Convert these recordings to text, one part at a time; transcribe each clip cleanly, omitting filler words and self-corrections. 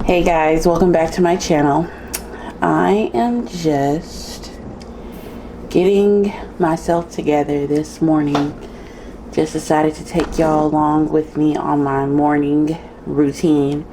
Hey guys, welcome back to my channel. I am just getting myself together this morning. Just decided to take y'all along with me on my morning routine.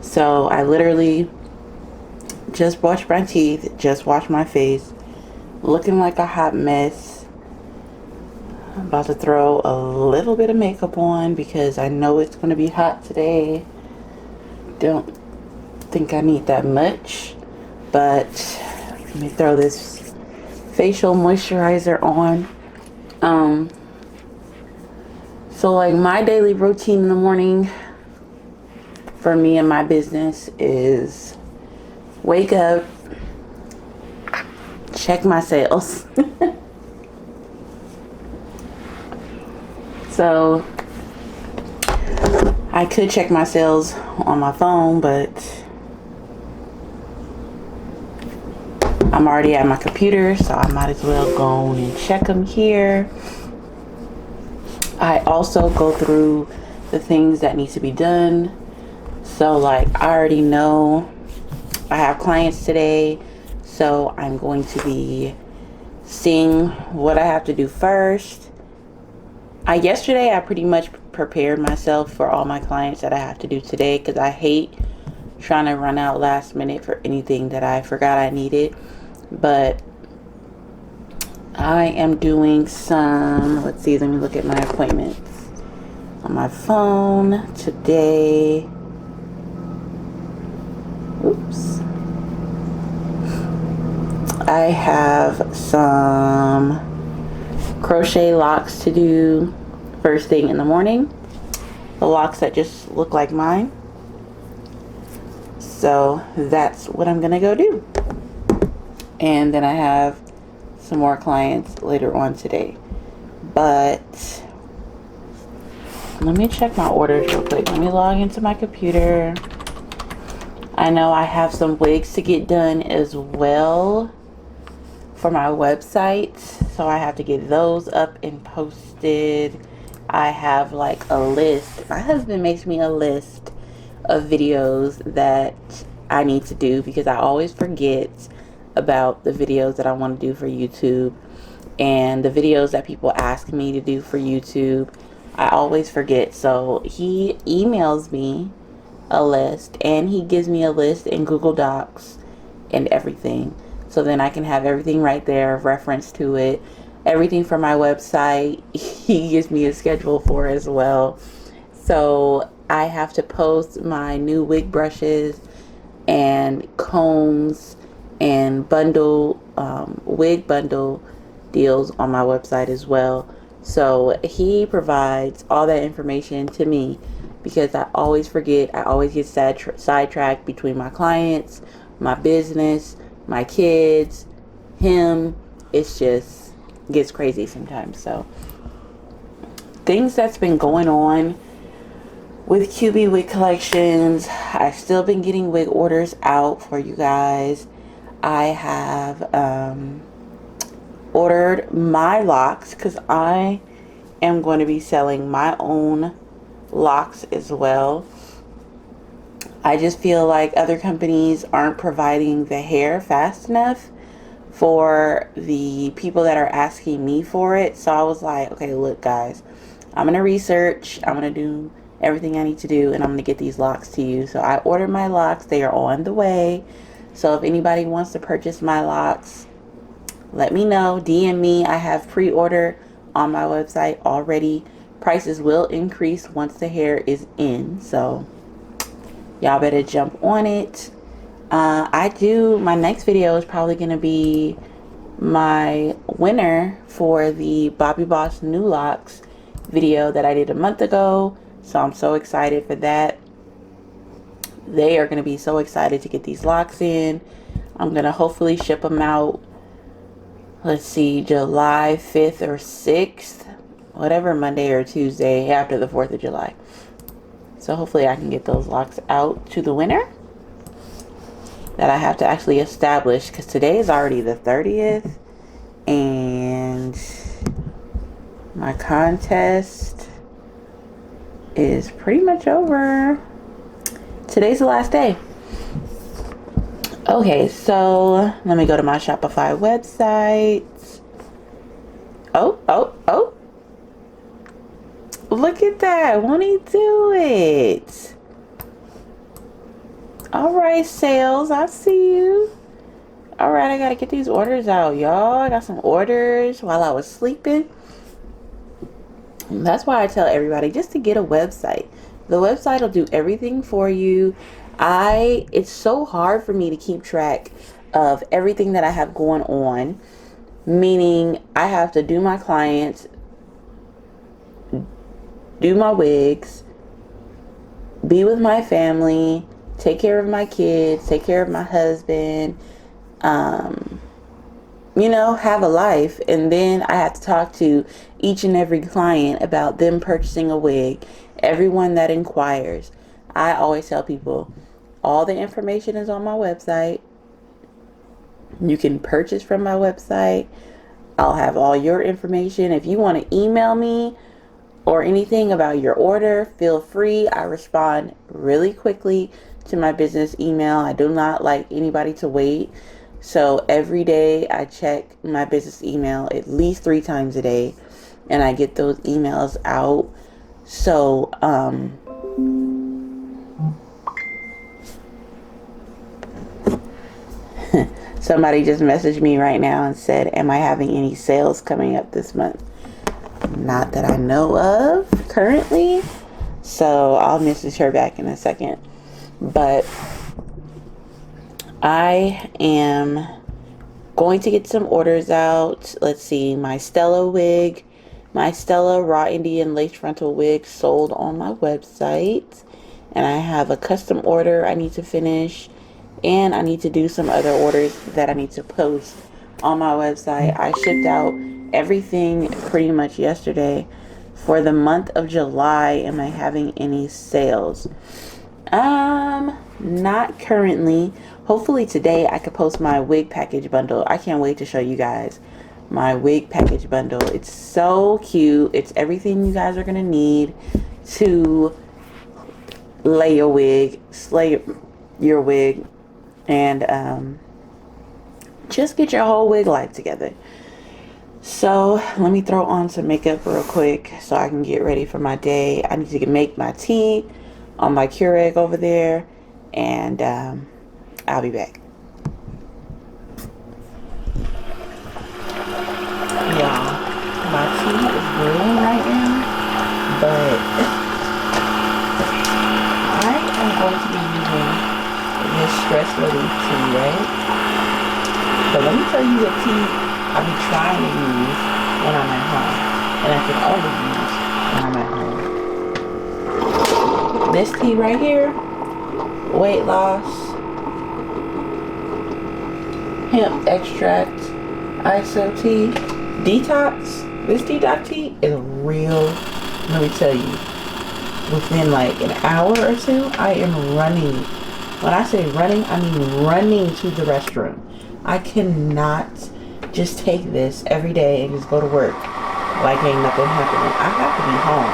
So I literally just brushed my teeth, just washed my face, looking like a hot mess. I'm about to throw a little bit of makeup on because I know it's going to be hot today. Don't think I need that much, but let me throw this facial moisturizer on. So like my daily routine in the morning for me and my business is wake up, check my sales. So I could check my sales on my phone, but I'm already at my computer, so I might as well go on and check them here. I also go through the things that need to be done. So like I already know I have clients today, so I'm going to be seeing what I have to do first. Yesterday I pretty much prepared myself for all my clients that I have to do today, because I hate trying to run out last minute for anything that I forgot I needed. But I am doing some, let's see, let me look at my appointments on my phone today. Oops. I have some crochet locks to do first thing in the morning. The locks that just look like mine. So that's what I'm gonna go do. And then I have some more clients later on today. But let me check my orders real quick. Let me log into my computer. I know I have some wigs to get done as well for my website, so I have to get those up and posted. I have like a list. My husband makes me a list of videos that I need to do because I always forget about the videos that I want to do for YouTube, and the videos that people ask me to do for YouTube, I always forget. So he emails me a list, and he gives me a list in Google Docs and everything, so then I can have everything right there, reference to it. Everything for my website he gives me a schedule for as well. So I have to post my new wig brushes and combs and bundle wig bundle deals on my website as well. So he provides all that information to me because I always forget. I always get sidetracked between my clients, my business, my kids, him. It's just gets crazy sometimes. So things that's been going on with QB Wig Collections, I've still been getting wig orders out for you guys. I have ordered my locks because I am going to be selling my own locks as well. I just feel like other companies aren't providing the hair fast enough for the people that are asking me for it. So I was like, okay, look guys, I'm going to research, I'm going to do everything I need to do, and I'm going to get these locks to you. So I ordered my locks. They are on the way. So if anybody wants to purchase my locks, let me know. DM me. I have pre-order on my website already. Prices will increase once the hair is in. So y'all better jump on it. My next video is probably going to be my winner for the Bobby Boss New Locks video that I did a month ago. So I'm so excited for that. They are going to be so excited to get these locks in. I'm going to hopefully ship them out, let's see, July 5th or 6th, whatever Monday or Tuesday after the 4th of July. So hopefully I can get those locks out to the winner that I have to actually establish, because today is already the 30th and my contest is pretty much over. Today's the last day. Okay, so let me go to my Shopify website. Oh. Look at that. Won't he do it? All right, sales. I see you. All right, I got to get these orders out, y'all. I got some orders while I was sleeping. That's why I tell everybody just to get a website. The website will do everything for you. It's so hard for me to keep track of everything that I have going on, meaning I have to do my clients, do my wigs, be with my family, take care of my kids, take care of my husband, have a life. And then I have to talk to each and every client about them purchasing a wig, everyone that inquires. I always tell people, all the information is on my website. You can purchase from my website. I'll have all your information. If you want to email me or anything about your order, feel free. I respond really quickly to my business email. I do not like anybody to wait. So every day I check my business email at least 3 times a day, and I get those emails out. So, somebody just messaged me right now and said, am I having any sales coming up this month? Not that I know of currently. So I'll message her back in a second. But I am going to get some orders out. Let's see. My Stella wig, my Stella Raw Indian Lace Frontal wig sold on my website. And I have a custom order I need to finish. And I need to do some other orders that I need to post on my website. I shipped out everything pretty much yesterday. For the month of July, am I having any sales? Not currently. Hopefully today I could post my wig package bundle. I can't wait to show you guys my wig package bundle. It's so cute. It's everything you guys are going to need to lay your wig, slay your wig, and just get your whole wig life together. So let me throw on some makeup real quick so I can get ready for my day. I need to make my tea on my Keurig over there, and I'll be back. Y'all, my tea is brewing right now, but I am going to be using this stress relief tea, right? But let me tell you what tea I'll be trying to use when I'm at home, and I can only use when I'm at home. This tea right here, weight loss, hemp extract, ISO tea, detox. This detox tea is real. Let me tell you, within like an hour or two, I am running. When I say running, I mean running to the restroom. I cannot just take this every day and just go to work like ain't nothing happening. I have to be home.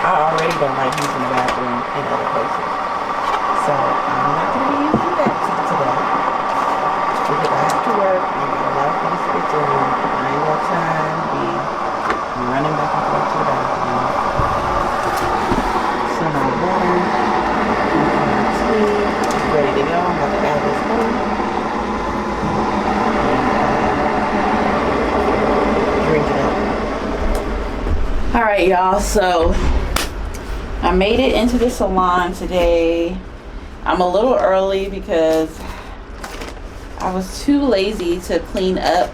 I already don't like using the bathroom in other places. So I'm not going to be using that today. Because I have to work. I got a lot of things to get doing. I ain't got time to be running back and forth to the bathroom. So my water, my tea, ready to go. I'm about to add this in. Drink it up. Alright, y'all, so I made it into the salon today. I'm a little early because I was too lazy to clean up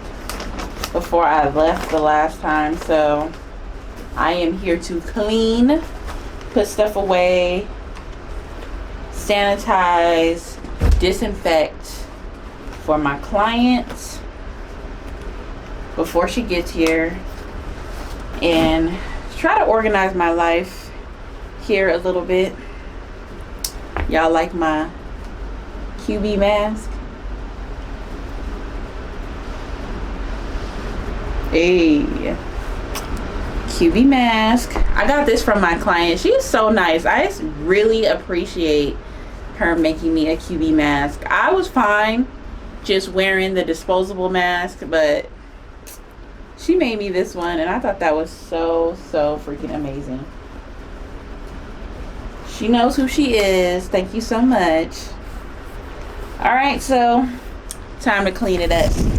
before I left the last time. So I am here to clean, put stuff away, sanitize, disinfect for my clients before she gets here, and try to organize my life here a little bit. Y'all like my QB mask? Hey, QB mask. I got this from my client. She's so nice. I really appreciate her making me a QB mask. I was fine just wearing the disposable mask, but she made me this one, and I thought that was so freaking amazing. She knows who she is. Thank you so much. All right, so time to clean it up.